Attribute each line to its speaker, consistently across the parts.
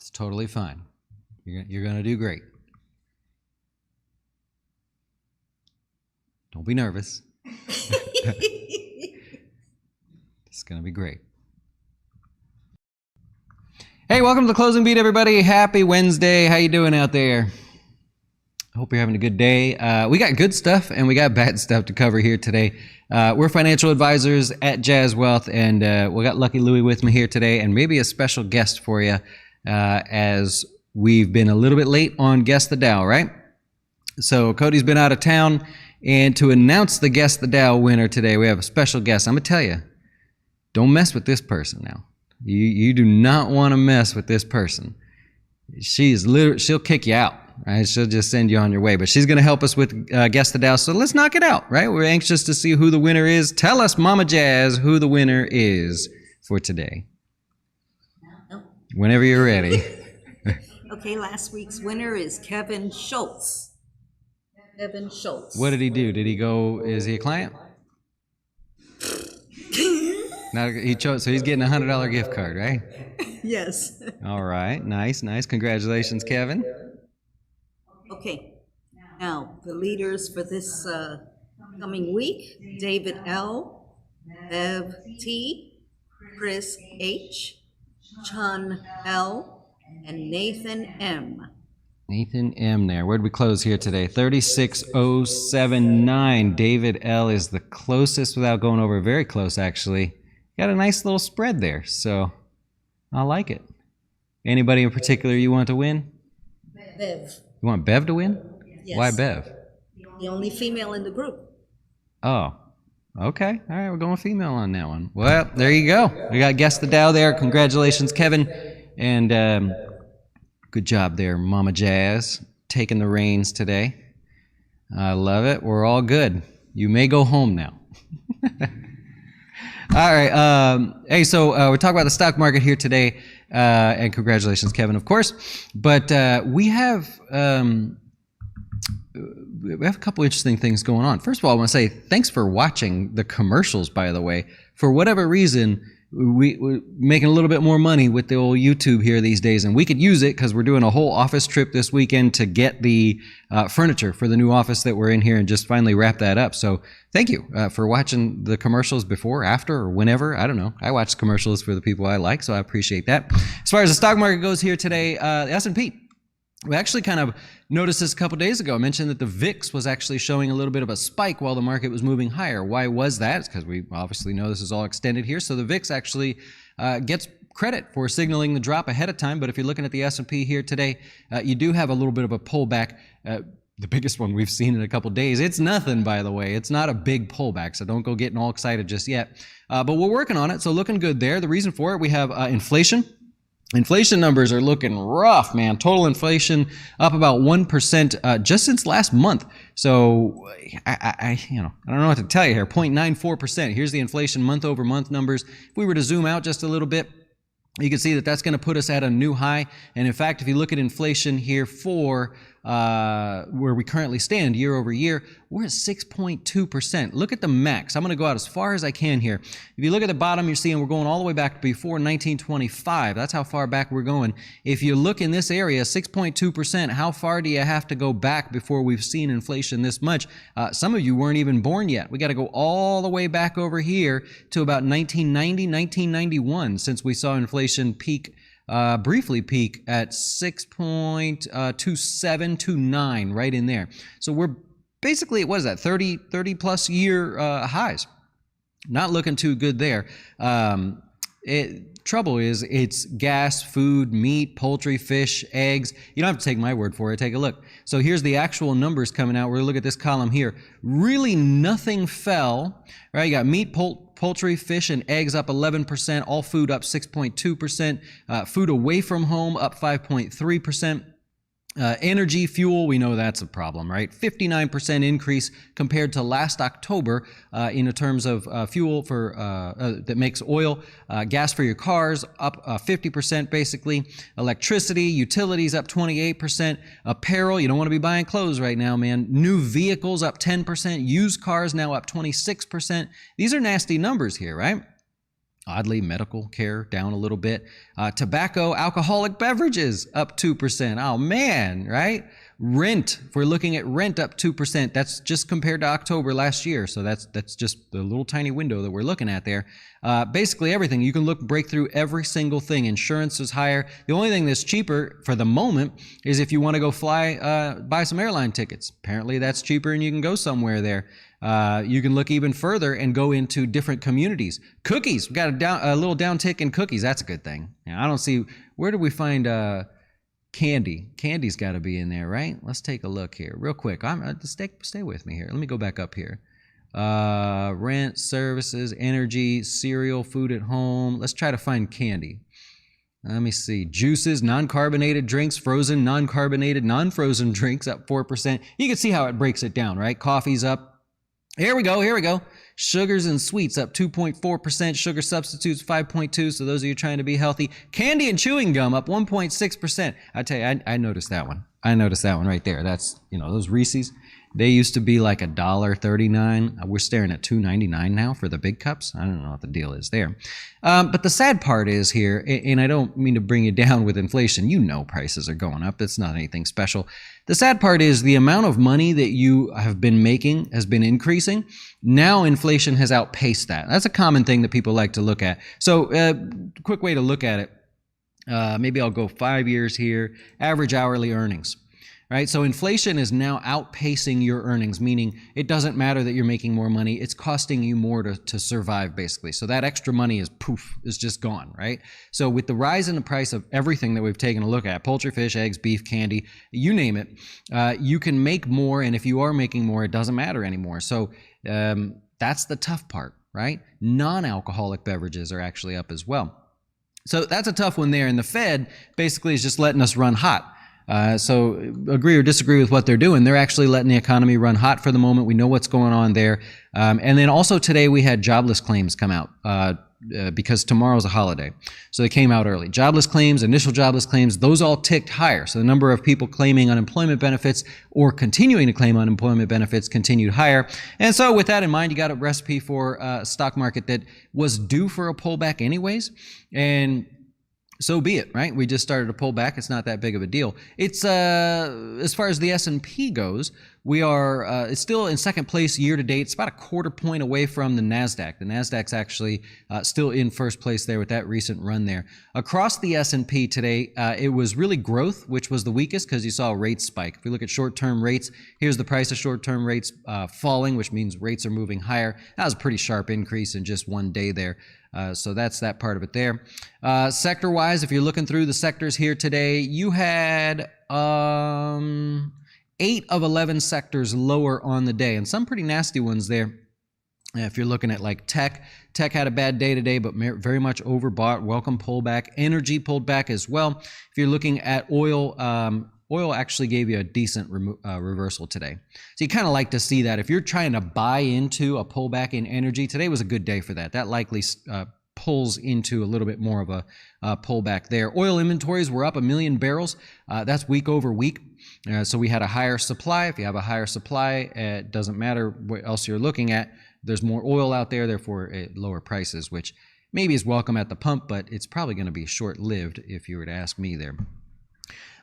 Speaker 1: It's totally fine. You're going to do great. Don't be nervous. It's going to be great. Hey, welcome to the Closing Beat, everybody. Happy Wednesday. How you doing out there? I hope you're having a good day. We got good stuff and we got bad stuff to cover here today. We're financial advisors at Jazz Wealth, and we got Lucky Louie with me here today, and maybe a special guest for you as we've been a little bit late on Guess the Dow, right? So Cody's been out of town, and to announce the Guess the Dow winner today, we have a special guest. I'm going to tell you, don't mess with this person now. You do not want to mess with this person. She'll kick you out, right? She'll just send you on your way. But she's going to help us with Guess the Dow. So let's knock it out, right? We're anxious to see who the winner is. Tell us, Mama Jazz, who the winner is for today. Whenever you're ready.
Speaker 2: Okay, last week's winner is Kevin Schultz. Kevin Schultz.
Speaker 1: What did he do? Did he go? Is he a client? Now he chose, so he's getting a $100 gift card, right?
Speaker 2: Yes.
Speaker 1: All right, nice. Congratulations, Kevin.
Speaker 2: Okay, now the leaders for this coming week: David L, Bev T, Chris H, Chun L, and Nathan M.
Speaker 1: Nathan M there. Where'd we close here today? 36,079. David L is the closest without going over. Very close, actually. Got a nice little spread there, so I like it. Anybody in particular you want to win?
Speaker 2: Bev.
Speaker 1: You want Bev to win?
Speaker 2: Yes.
Speaker 1: Why Bev?
Speaker 2: The only female in the group.
Speaker 1: Oh, okay. All right, we're going female on that one. Well, there you go. We got Guess the Dow there. Congratulations, Kevin. And good job there, Mama Jazz, taking the reins today. I love it. We're all good. You may go home now. All right. Hey, so we're talking about the stock market here today, and congratulations, Kevin, of course. But we have a couple interesting things going on. First of all, I want to say thanks for watching the commercials, by the way. For whatever reason, we're making a little bit more money with the old YouTube here these days, and we could use it because we're doing a whole office trip this weekend to get the furniture for the new office that we're in here and just finally wrap that up. So thank you for watching the commercials before, after, or whenever. I don't know. I watch commercials for the people I like, so I appreciate that. As far as the stock market goes here today, the S&P. We actually kind of noticed this a couple days ago. I mentioned that the VIX was actually showing a little bit of a spike while the market was moving higher. Why was that? It's because we obviously know this is all extended here. So the VIX actually gets credit for signaling the drop ahead of time. But if you're looking at the S&P here today, you do have a little bit of a pullback. The biggest one we've seen in a couple days. It's nothing, by the way. It's not a big pullback, so don't go getting all excited just yet. But we're working on it, so looking good there. The reason for it, we have inflation. Inflation numbers are looking rough, man. Total inflation up about 1% just since last month. So I don't know what to tell you here. 0.94%. Here's the inflation month over month numbers. If we were to zoom out just a little bit, you can see that that's going to put us at a new high. And in fact, if you look at inflation here for where we currently stand year over year, we're at 6.2%. Look at the max. I'm going to go out as far as I can here. If you look at the bottom, you're seeing we're going all the way back before 1925. That's how far back we're going. If you look in this area, 6.2%, how far do you have to go back before we've seen inflation this much? Some of you weren't even born yet. We got to go all the way back over here to about 1990, 1991 since we saw inflation peak. Briefly peak at 6.2729, right in there. So we're basically, what is that, 30 plus year highs. Not looking too good there. Trouble is, it's gas, food, meat, poultry, fish, eggs. You don't have to take my word for it. Take a look. So here's the actual numbers coming out. We're going to look at this column here. Really nothing fell, right? You got meat, poultry, fish, and eggs up 11%. All food up 6.2%. Food away from home up 5.3%. Energy, fuel, we know that's a problem, right? 59% increase compared to last October in terms of fuel for that makes oil. Gas for your cars up 50% basically. Electricity, utilities up 28%. Apparel, you don't want to be buying clothes right now, man. New vehicles up 10%. Used cars now up 26%. These are nasty numbers here, right? Oddly, medical care down a little bit. Tobacco, alcoholic beverages up 2%. Oh man, right? Rent, if we're looking at rent up 2%, that's just compared to October last year. So that's just the little tiny window that we're looking at there. Basically everything. You can break through every single thing. Insurance is higher. The only thing that's cheaper for the moment is if you want to go buy some airline tickets. Apparently that's cheaper and you can go somewhere there. You can look even further and go into different communities. Cookies, we got a little downtick in cookies. That's a good thing. I don't see, where do we find candy? Candy's got to be in there, right? Let's take a look here real quick. Stay with me here. Let me go back up here. Rent, services, energy, cereal, food at home. Let's try to find candy. Let me see. Juices, non-carbonated drinks, frozen, non-carbonated, non-frozen drinks up 4%. You can see how it breaks it down, right? Coffee's up. Here we go. Sugars and sweets up 2.4%. Sugar substitutes 5.2%. So those of you trying to be healthy. Candy and chewing gum up 1.6%. I tell you, I noticed that one. I noticed that one right there. That's, those Reese's. They used to be like $1.39. We're staring at $2.99 now for the big cups. I don't know what the deal is there. But the sad part is here, and I don't mean to bring you down with inflation. Prices are going up. It's not anything special. The sad part is the amount of money that you have been making has been increasing. Now inflation has outpaced that. That's a common thing that people like to look at. So quick way to look at it. Maybe I'll go 5 years here. Average hourly earnings. Right? So inflation is now outpacing your earnings, meaning it doesn't matter that you're making more money. It's costing you more to survive, basically. So that extra money is just gone, right? So with the rise in the price of everything that we've taken a look at, poultry, fish, eggs, beef, candy, you name it, you can make more. And if you are making more, it doesn't matter anymore. So that's the tough part, right? Non-alcoholic beverages are actually up as well. So that's a tough one there. And the Fed basically is just letting us run hot. So agree or disagree with what they're doing. They're actually letting the economy run hot for the moment. We know what's going on there. And then also today we had jobless claims come out because tomorrow's a holiday. So they came out early. Jobless claims, initial jobless claims, those all ticked higher. So the number of people claiming unemployment benefits or continuing to claim unemployment benefits continued higher. And so with that in mind, you got a recipe for a stock market that was due for a pullback anyways. And so be it, right? We just started to pull back. It's not that big of a deal. It's as far as the S&P goes, we are it's still in second place year to date. It's about a quarter point away from the NASDAQ. The NASDAQ's actually still in first place there with that recent run there. Across the S&P today, it was really growth, which was the weakest because you saw rates spike. If we look at short-term rates, here's the price of short-term rates falling, which means rates are moving higher. That was a pretty sharp increase in just one day there. So that's that part of it there. Sector-wise, if you're looking through the sectors here today, you had 8 of 11 sectors lower on the day, and some pretty nasty ones there. If you're looking at like tech had a bad day today, but very much overbought. Welcome pullback. Energy pulled back as well. If you're looking at oil, oil actually gave you a decent reversal today. So you kind of like to see that. If you're trying to buy into a pullback in energy, today was a good day for that. That likely pulls into a little bit more of a pullback there. Oil inventories were up 1 million barrels. That's week over week. So we had a higher supply. If you have a higher supply, it doesn't matter what else you're looking at. There's more oil out there, therefore lower prices, which maybe is welcome at the pump, but it's probably going to be short-lived if you were to ask me there.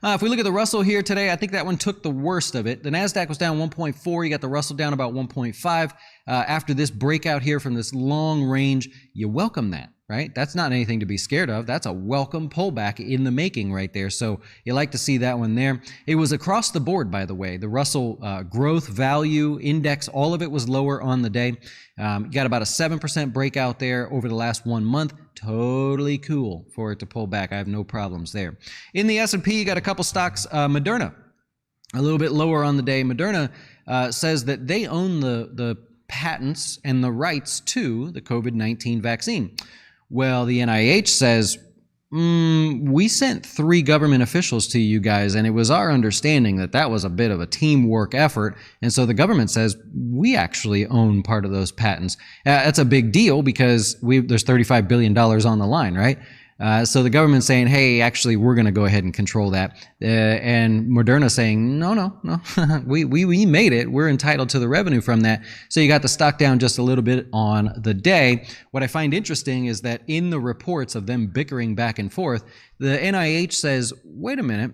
Speaker 1: If we look at the Russell here today, I think that one took the worst of it. The NASDAQ was down 1.4. You got the Russell down about 1.5. After this breakout here from this long range, you welcome that, right? That's not anything to be scared of. That's a welcome pullback in the making right there. So you like to see that one there. It was across the board, by the way. The Russell growth value index, all of it was lower on the day. You got about a 7% breakout there over the last 1 month. Totally cool for it to pull back. I have no problems there. In the S&P, you got a couple stocks. Moderna, a little bit lower on the day. Moderna says that they own the patents and the rights to the COVID-19 vaccine. Well, the NIH says, we sent 3 government officials to you guys, and it was our understanding that that was a bit of a teamwork effort. And so the government says, we actually own part of those patents. That's a big deal because there's $35 billion on the line, right? So the government's saying, hey, actually, we're going to go ahead and control that. And Moderna saying, no, we made it. We're entitled to the revenue from that. So you got the stock down just a little bit on the day. What I find interesting is that in the reports of them bickering back and forth, the NIH says, wait a minute,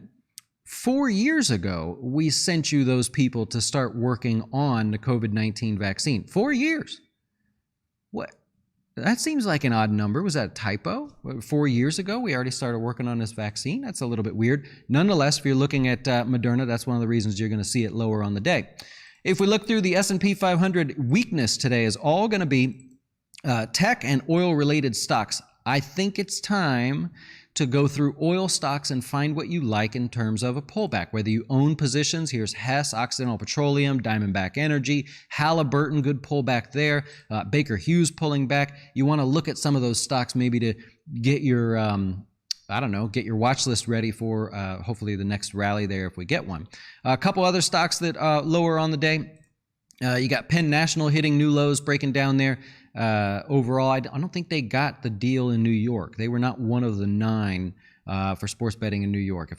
Speaker 1: 4 years ago, we sent you those people to start working on the COVID-19 vaccine. 4 years. What? That seems like an odd number. Was that a typo? 4 years ago, we already started working on this vaccine? That's a little bit weird. Nonetheless, if you're looking at Moderna, that's one of the reasons you're going to see it lower on the day. If we look through the S&P 500, weakness today is all going to be tech and oil-related stocks. I think it's time to go through oil stocks and find what you like in terms of a pullback. Whether you own positions, here's Hess, Occidental Petroleum, Diamondback Energy, Halliburton, good pullback there. Baker Hughes pulling back. You want to look at some of those stocks maybe to get your, get your watch list ready for hopefully the next rally there if we get one. A couple other stocks that lower on the day. You got Penn National hitting new lows, breaking down there. Overall, I don't think they got the deal in New York. They were not one of the 9 for sports betting in New York,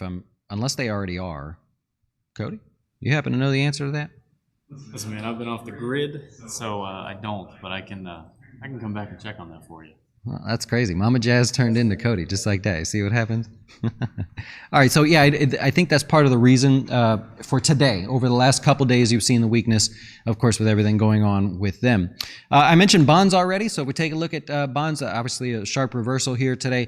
Speaker 1: unless they already are. Cody, you happen to know the answer to that?
Speaker 3: Listen, man, I've been off the grid, so I don't, but I can come back and check on that for you.
Speaker 1: Well, that's crazy. Mama Jazz turned into Cody, just like that. You see what happens? All right, so yeah, I think that's part of the reason for today. Over the last couple days, you've seen the weakness, of course, with everything going on with them. I mentioned bonds already, so if we take a look at bonds, obviously a sharp reversal here today.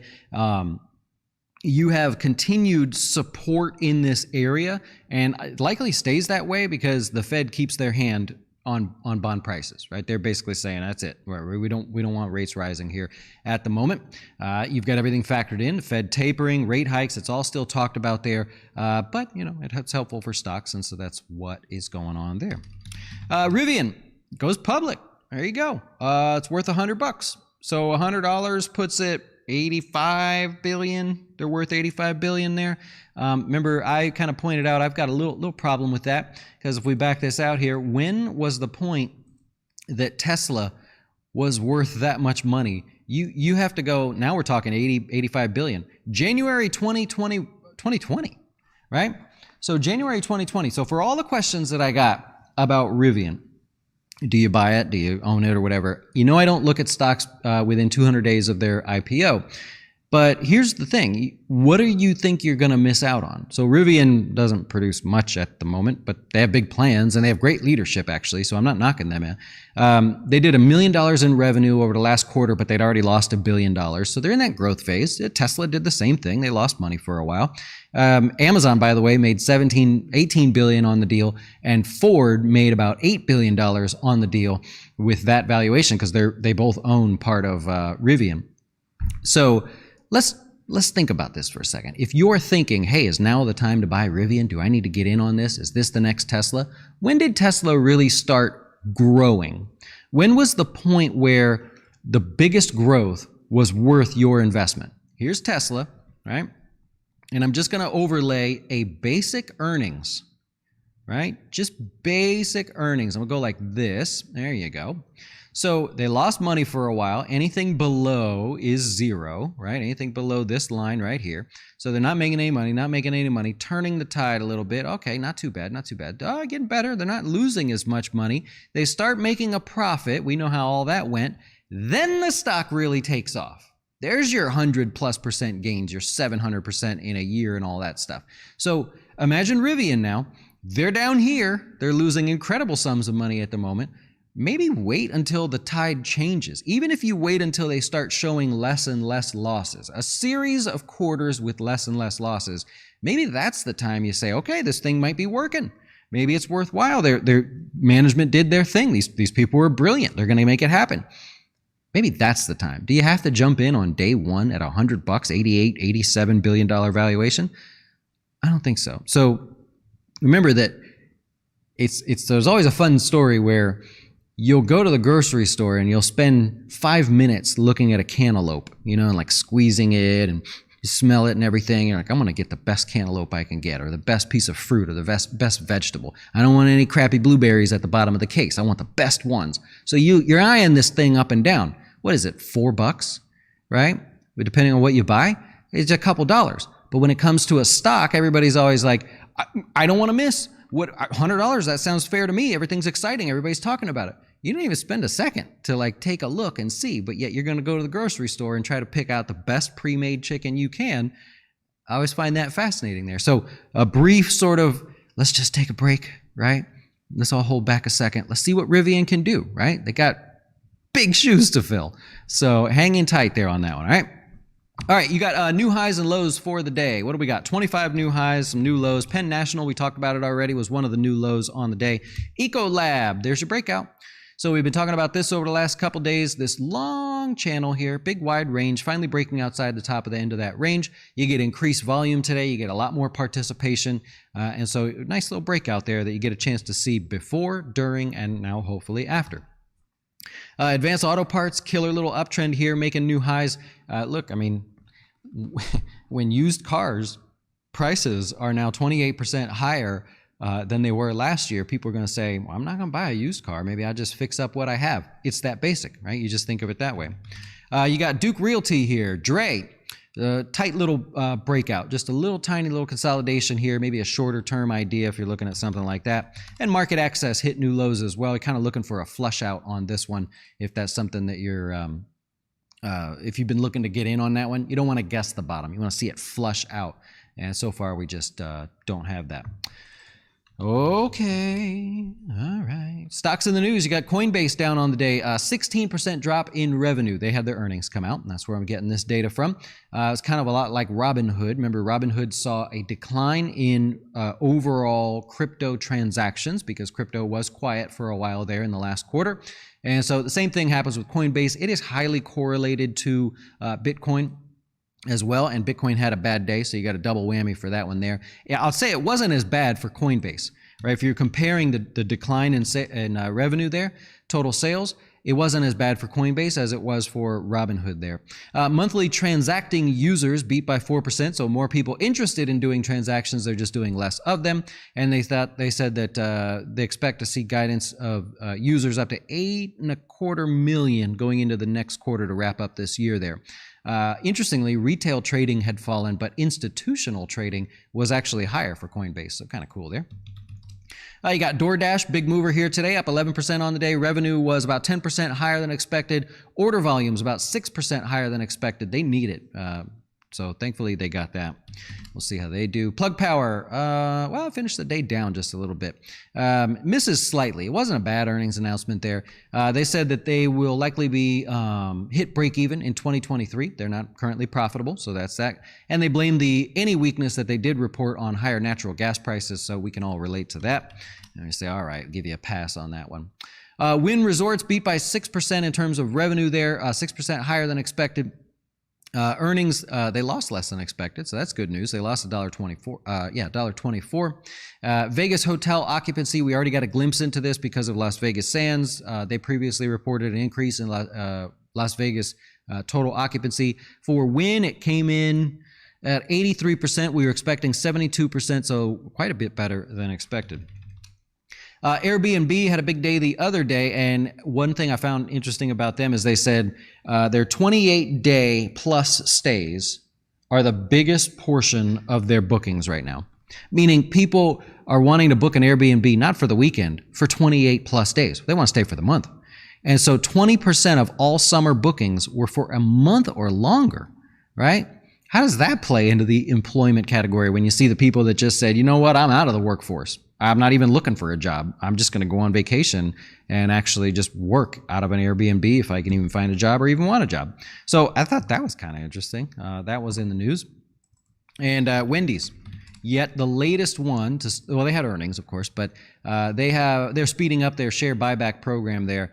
Speaker 1: You have continued support in this area, and it likely stays that way because the Fed keeps their hand on bond prices, right? They're basically saying that's it. We don't want rates rising here at the moment. You've got everything factored in: Fed tapering, rate hikes. It's all still talked about there, but it's helpful for stocks, and so that's what is going on there. Rivian goes public. There you go. It's worth $100. So $100 puts it 85 billion. They're worth 85 billion there. Remember, I kind of pointed out I've got a little problem with that, because if we back this out here, when was the point that Tesla was worth that much money? You have to go, now we're talking 85 billion. January 2020, right? So January 2020. So for all the questions that I got about Rivian, do you buy it? Do you own it or whatever? I don't look at stocks within 200 days of their IPO. But here's the thing. What do you think you're going to miss out on? So Rivian doesn't produce much at the moment, but they have big plans and they have great leadership, actually, so I'm not knocking them. They did $1 million in revenue over the last quarter, but they'd already lost $1 billion. So they're in that growth phase. Tesla did the same thing. They lost money for a while. Amazon, by the way, made $18 billion on the deal, and Ford made about $8 billion on the deal with that valuation, because they both own part of Rivian. So let's think about this for a second. If you're thinking, hey, is now the time to buy Rivian? Do I need to get in on this? Is this the next Tesla? When did Tesla really start growing? When was the point where the biggest growth was worth your investment? Here's Tesla, right? And I'm just going to overlay a basic earnings, right? Just basic earnings. I'm going to go like this. There you go. So they lost money for a while. Anything below is zero, right? Anything below this line right here. So they're not making any money, turning the tide a little bit. Okay, not too bad. Getting better. They're not losing as much money. They start making a profit. We know how all that went. Then the stock really takes off. There's your 100+% gains, your 700% in a year and all that stuff. So imagine Rivian now. They're down here. They're losing incredible sums of money at the moment. Maybe wait until the tide changes. Even if you wait until they start showing less and less losses, a series of quarters with less and less losses, maybe that's the time you say, okay, this thing might be working. Maybe it's worthwhile. Their management did their thing. These people were brilliant. They're going to make it happen. Maybe that's the time. Do you have to jump in on day one at $100, $87 billion valuation? I don't think so. So remember that there's always a fun story where you'll go to the grocery store and you'll spend 5 minutes looking at a cantaloupe, and like squeezing it, and you smell it and everything. You're like, I'm going to get the best cantaloupe I can get, or the best piece of fruit, or the best vegetable. I don't want any crappy blueberries at the bottom of the case. I want the best ones. So you're eyeing this thing up and down. What is it, $4, right? but depending on what you buy, it's a couple dollars. But when it comes to a stock, everybody's always like, I don't want to miss. What, $100? That sounds fair to me. Everything's exciting. Everybody's talking about it. You don't even spend a second to like take a look and see, but yet you're going to go to the grocery store and try to pick out the best pre-made chicken you can. I always find that fascinating there. So a brief sort of, let's just take a break, right? Let's all hold back a second. Let's see what Rivian can do, right? They got big shoes to fill. So hang in tight there on that one, all right? All right, you got new highs and lows for the day. What do we got? 25 new highs, some new lows. Penn National, we talked about it already, was one of the new lows on the day. Ecolab, there's your breakout. So we've been talking about this over the last couple days, this long channel here, big wide range, finally breaking outside the top of the end of that range. You get increased volume today. You get a lot more participation. And so nice little breakout there that you get a chance to see before, during, and now hopefully after. Advanced Auto Parts, killer little uptrend here, making new highs. Look, I mean, when used cars prices are now 28% higher than they were last year, people are going to say, well, I'm not going to buy a used car. Maybe I'll just fix up what I have. It's that basic, right? You just think of it that way. You got Duke Realty here. Dre, tight little breakout, just a little tiny little consolidation here, maybe a shorter term idea if you're looking at something like that. And Market Access hit new lows as well. You're kind of looking for a flush out on this one if that's something that you're, if you've been looking to get in on that one. You don't want to guess the bottom. You want to see it flush out. And so far we just don't have that. Okay, all right. Stocks in the news. You got Coinbase down on the day. 16% drop in revenue. They had their earnings come out, and that's where I'm getting this data from. It's kind of a lot like Robinhood. Remember, Robinhood saw a decline in overall crypto transactions because crypto was quiet for a while there in the last quarter. And so the same thing happens with Coinbase. It is highly correlated to Bitcoin as well, and Bitcoin had a bad day, so you got a double whammy for that one there. Yeah, I'll say it wasn't as bad for Coinbase, right? If you're comparing the decline in revenue there, total sales, it wasn't as bad for Coinbase as it was for Robinhood there. Monthly transacting users beat by 4%, so more people interested in doing transactions, they're just doing less of them. And they said that they expect to see guidance of users up to 8.25 million going into the next quarter to wrap up this year there. Interestingly, retail trading had fallen, but institutional trading was actually higher for Coinbase, so kind of cool there. You got DoorDash, big mover here today, up 11% on the day. Revenue was about 10% higher than expected. Order volumes about 6% higher than expected. They need it. So thankfully they got that. We'll see how they do. Plug Power, well, finished the day down just a little bit. Misses slightly. It wasn't a bad earnings announcement there. They said that they will likely be hit break even in 2023. They're not currently profitable, so that's that. And they blame any weakness that they did report on higher natural gas prices, so we can all relate to that. And we say, all right, I'll give you a pass on that one. Wynn Resorts beat by 6% in terms of revenue there, 6% higher than expected. Earnings, they lost less than expected, so that's good news. They lost $1.24. $1.24. Vegas hotel occupancy, we already got a glimpse into this because of Las Vegas Sands. They previously reported an increase in Las Vegas total occupancy. For Wynn, it came in at 83%. We were expecting 72%, so quite a bit better than expected. Airbnb had a big day the other day, and one thing I found interesting about them is they said their 28-day plus stays are the biggest portion of their bookings right now. Meaning people are wanting to book an Airbnb not for the weekend, for 28 plus days. They want to stay for the month. And so 20% of all summer bookings were for a month or longer, right? How does that play into the employment category when you see the people that just said, you know what, I'm out of the workforce. I'm not even looking for a job. I'm just going to go on vacation and actually just work out of an Airbnb if I can even find a job or even want a job. So I thought that was kind of interesting. That was in the news. And Wendy's, yet the latest one well, they had earnings, of course, but they're speeding up their share buyback program there.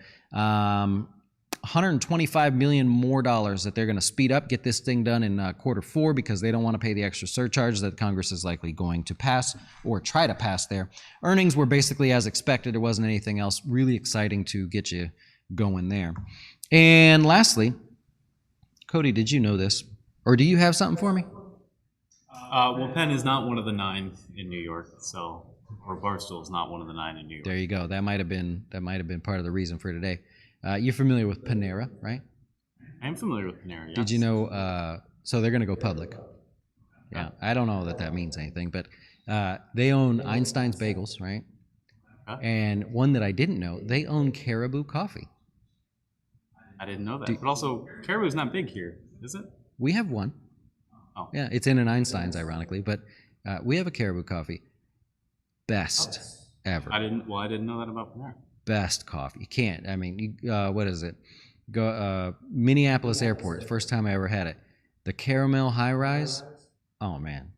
Speaker 1: $125 million more that they're going to speed up, get this thing done in quarter 4 because they don't want to pay the extra surcharge that Congress is likely going to pass or try to pass there. Earnings were basically as expected. There wasn't anything else really exciting to get you going there. And lastly, Cody, did you know this? Or do you have something for me?
Speaker 3: Well, Penn is not one of the 9 in New York, so, or Barstool is not one of the 9 in New York.
Speaker 1: There you go. That might have been part of the reason for today. You're familiar with Panera, right?
Speaker 3: I'm familiar with Panera. Yes.
Speaker 1: Did you know? So they're going to go public. Yeah, I don't know that means anything, but they own Einstein's Bagels, right? And one that I didn't know, they own Caribou Coffee.
Speaker 3: I didn't know that. But also, Caribou's not big here, is it?
Speaker 1: We have one.
Speaker 3: Oh.
Speaker 1: Yeah, it's in an Einstein's, ironically, but we have a Caribou Coffee. Best ever.
Speaker 3: I didn't know that about Panera.
Speaker 1: Best coffee. You can't. I mean, what is it? Go Minneapolis Airport. First time I ever had it. The caramel high rise. Oh man.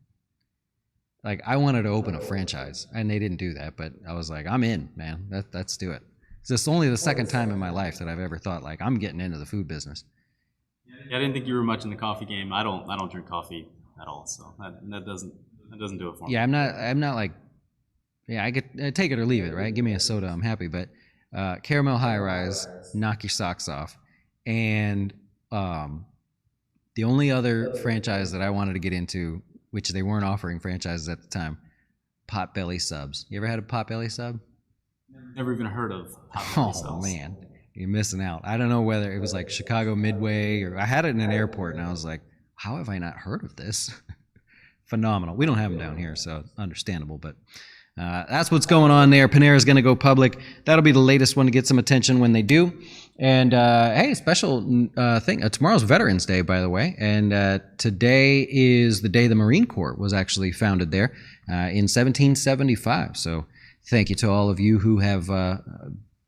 Speaker 1: Like I wanted to open a franchise, and they didn't do that, but I was like, I'm in, man. Let's do it. It's only the second time in my life that I've ever thought like I'm getting into the food business.
Speaker 3: Yeah, I didn't think you were much in the coffee game. I don't drink coffee at all, so that doesn't do it for me.
Speaker 1: Yeah, I'm not like. Yeah, I take it or leave it, right? Give me a soda, I'm happy. But caramel high rise, knock your socks off, and the only other franchise that I wanted to get into, which they weren't offering franchises at the time, Potbelly subs. You ever had a Potbelly sub?
Speaker 3: Never even heard of Potbelly subs.
Speaker 1: Oh man, you're missing out. I don't know whether it was like Chicago Midway or I had it in an airport, and I was like, how have I not heard of this? Phenomenal. We don't have them down here, so understandable, but. That's what's going on there. Panera's going to go public. That'll be the latest one to get some attention when they do. And hey, special thing. Tomorrow's Veterans Day, by the way. And today is the day the Marine Corps was actually founded there in 1775. So thank you to all of you who have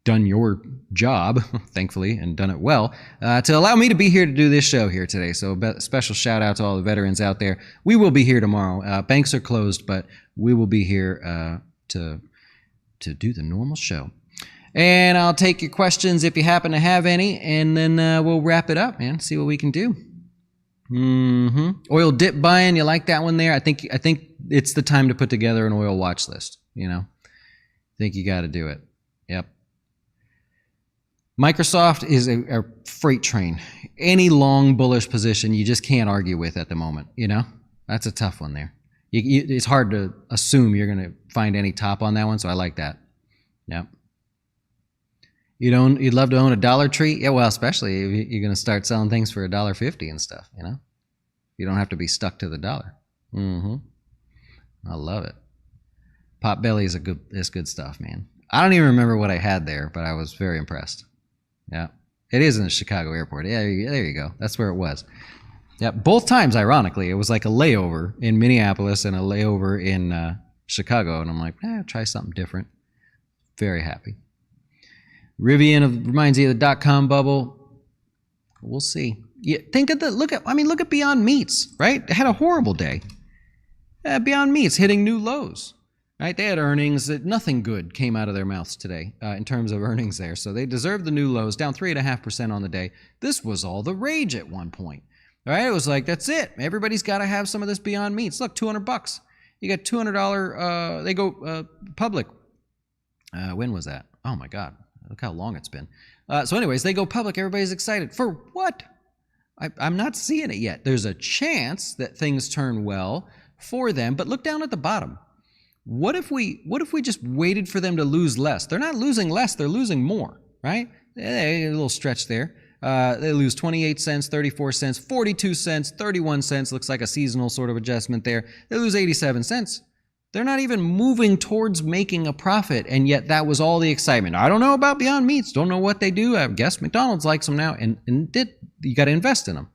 Speaker 1: done your job, thankfully, and done it well, to allow me to be here to do this show here today. So special shout out to all the veterans out there. We will be here tomorrow. Banks are closed, but we will be here to do the normal show. And I'll take your questions if you happen to have any, and then we'll wrap it up, man. See what we can do. Oil dip buying, you like that one there? I think it's the time to put together an oil watch list. You know, I think you got to do it. Yep. Microsoft is a freight train. Any long bullish position you just can't argue with at the moment. You know, that's a tough one there. It's hard to assume you're going to find any top on that one, so I like that. Yep. You'd love to own a Dollar Tree? Yeah, well, especially if you're going to start selling things for $1.50 and stuff, you know? You don't have to be stuck to the dollar. I love it. Potbelly is good stuff, man. I don't even remember what I had there, but I was very impressed. Yeah. It is in the Chicago airport. Yeah, there you go. That's where it was. Yeah, both times, ironically, it was like a layover in Minneapolis and a layover in Chicago, and I'm like, try something different. Very happy. Rivian reminds you of the dot-com bubble. We'll see. Yeah, look at Beyond Meats, right? It had a horrible day. Beyond Meats hitting new lows, right? They had earnings that nothing good came out of their mouths today in terms of earnings there, so they deserved the new lows, down 3.5% on the day. This was all the rage at one point. All right, it was like, that's it. Everybody's got to have some of this Beyond Meats. Look, $200. You got $200. They go public. When was that? Oh my God! Look how long it's been. So, anyways, they go public. Everybody's excited for what? I'm not seeing it yet. There's a chance that things turn well for them, but look down at the bottom. What if we just waited for them to lose less? They're not losing less. They're losing more, right? A little stretch there. They lose 28 cents, 34 cents, 42 cents, 31 cents. Looks like a seasonal sort of adjustment there. They lose 87 cents. They're not even moving towards making a profit, and yet that was all the excitement. I don't know about Beyond Meats. Don't know what they do. I guess McDonald's likes them now, and you got to invest in them.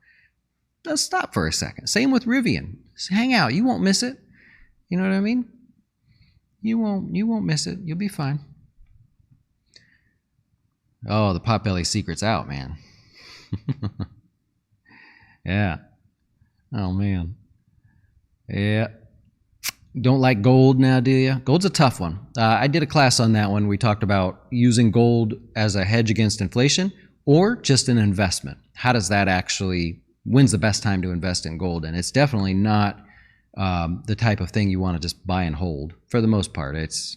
Speaker 1: Let's stop for a second. Same with Rivian. Just hang out. You won't miss it. You know what I mean? You won't miss it. You'll be fine. Oh, the Potbelly secret's out, man. Yeah. Oh, man. Yeah. Don't like gold now, do you? Gold's a tough one. I did a class on that one. We talked about using gold as a hedge against inflation or just an investment. How does that actually, when's the best time to invest in gold? And it's definitely not the type of thing you want to just buy and hold. For the most part, it's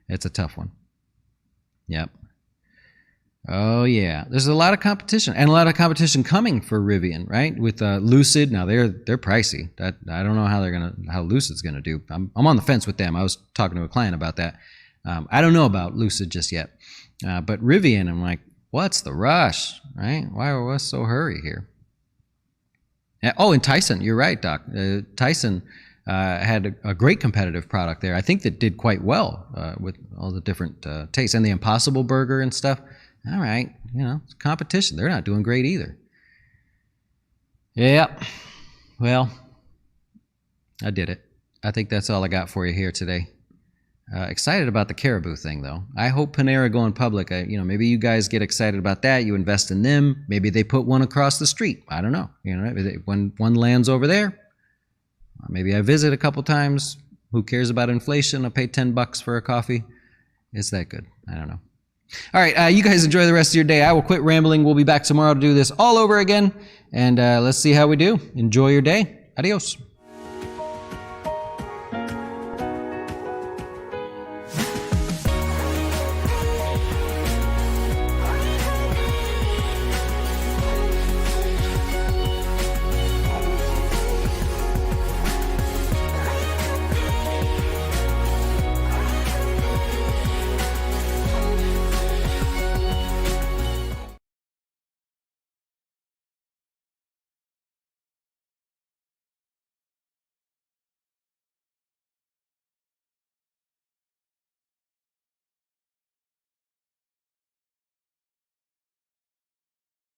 Speaker 1: a tough one. Yep. Oh yeah, there's a lot of competition, and a lot of competition coming for Rivian, right? With Lucid, now they're pricey. That I don't know how Lucid's gonna do. I'm on the fence with them. I was talking to a client about that. I don't know about Lucid just yet, but Rivian, I'm like, what's the rush, right? Why are we so hurry here? Oh, and Tyson, you're right, Doc. Tyson had a great competitive product there. I think that did quite well with all the different tastes and the Impossible Burger and stuff. All right, it's competition. They're not doing great either. Yeah, well, I did it. I think that's all I got for you here today. Excited about the Caribou thing, though. I hope Panera going public. Maybe you guys get excited about that. You invest in them. Maybe they put one across the street. I don't know. When one lands over there, maybe I visit a couple times. Who cares about inflation? I'll pay $10 for a coffee. It's that good. I don't know. All right, you guys enjoy the rest of your day. I will quit rambling. We'll be back tomorrow to do this all over again, and let's see how we do. Enjoy your day. Adios.